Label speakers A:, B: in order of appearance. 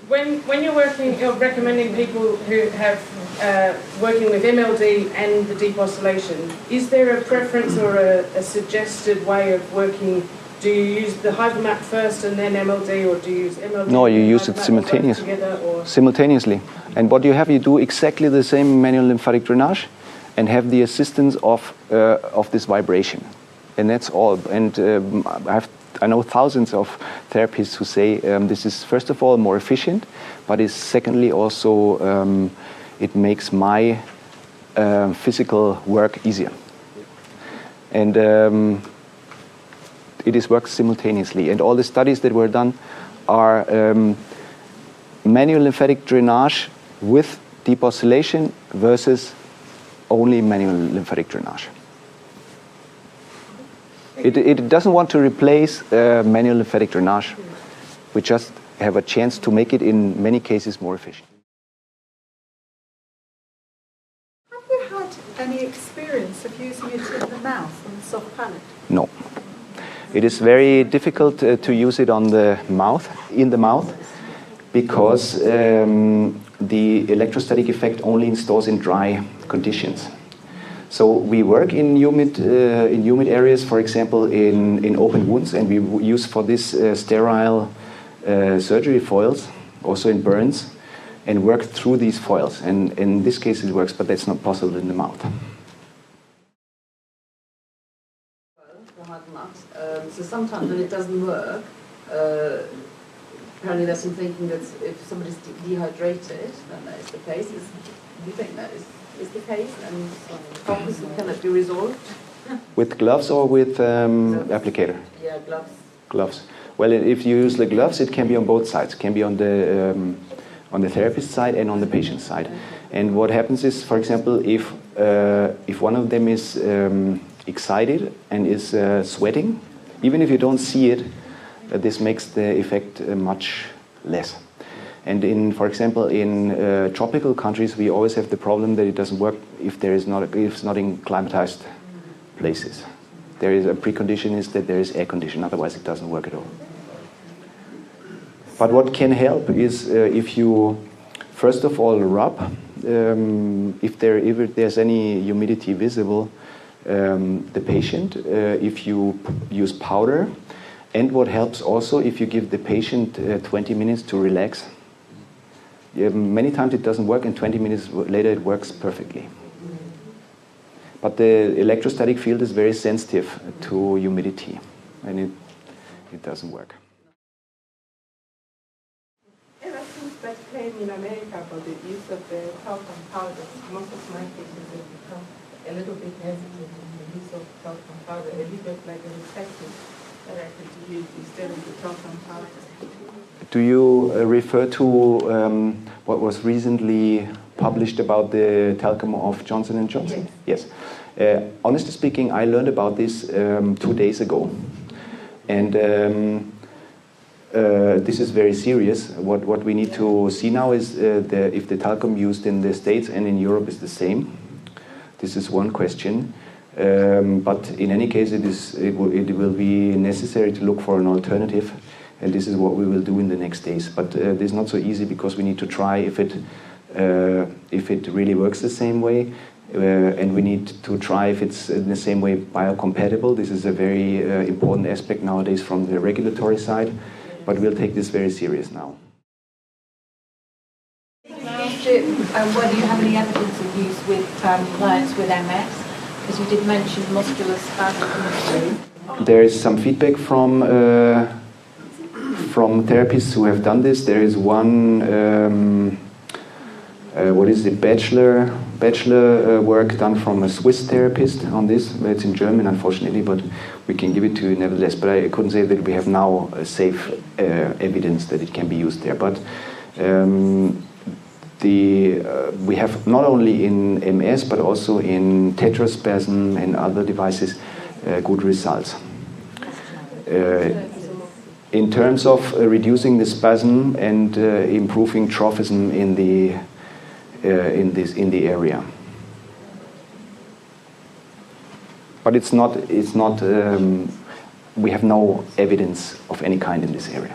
A: When you're recommending people who have working with MLD and the deep oscillation, is there a preference or a suggested way of working? Do you use the hypermap first and then MLD, or do you use MLD?
B: No, you use it simultaneously. And what you have, you do exactly the same manual lymphatic drainage, and have the assistance of this vibration, and that's all. And I know thousands of therapists who say this is first of all more efficient, but is secondly also it makes my physical work easier, and it is worked simultaneously. And all the studies that were done are manual lymphatic drainage with deep oscillation versus only manual lymphatic drainage. It doesn't want to replace manual lymphatic drainage. We just have a chance to make it in many cases more efficient.
C: Have you had any experience of using it in the mouth, on the soft palate?
B: No. It is very difficult to use it on the mouth, in the mouth, because the electrostatic effect only installs in dry conditions. So we work in humid areas, for example, in open wounds, and we use for this sterile surgery foils, also in burns, and work through these foils. And in this case it works, but that's not possible in the mouth.
D: So sometimes when it doesn't work, apparently there's some thinking that if somebody's dehydrated, then that is the case. Do you think that is the case, and problems can that be resolved?
B: With gloves or with applicator?
D: Yeah, gloves.
B: Gloves. Well, if you use the gloves, it can be on both sides. It can be on the therapist side and on the patient side. And what happens is, for example, if one of them is excited and is sweating, even if you don't see it, this makes the effect much less. And for example, in tropical countries, we always have the problem that it doesn't work if it's not in climatized places. There is a precondition is that there is air conditioning, otherwise it doesn't work at all. But what can help is if you first of all rub, if there's any humidity visible, the patient, if you use powder, and what helps also if you give the patient 20 minutes to relax. Many times it doesn't work, and 20 minutes later it works perfectly. But the electrostatic field is very sensitive to humidity, and it doesn't work.
E: Ever since that claim in America about the use of the talcum powder, most of my patients have become a little bit hesitant in the use of talcum powder, a little bit like a reflective therapy to use instead of the talcum powder.
B: Do you refer to what was recently published about the talcum of Johnson & Johnson? Yes. Honestly speaking, I learned about this 2 days ago. And this is very serious. What we need to see now is if the talcum used in the States and in Europe is the same. This is one question. But in any case, it will be necessary to look for an alternative. And this is what we will do in the next days. But this is not so easy because we need to try if it really works the same way. And we need to try if it's in the same way biocompatible. This is a very important aspect nowadays from the regulatory side. But we'll take this very serious now.
C: Whether you have any evidence of use with clients with MS, because you did mention muscular spasm.
B: There is some feedback from therapists who have done this. There is one, what is it, bachelor work done from a Swiss therapist on this. It's in German, unfortunately, but we can give it to you nevertheless. But I couldn't say that we have now safe evidence that it can be used there. But we have not only in MS, but also in tetraspasm and other devices, good results. In terms of reducing the spasm and improving trophism in the area, but it's not. We have no evidence of any kind in this area.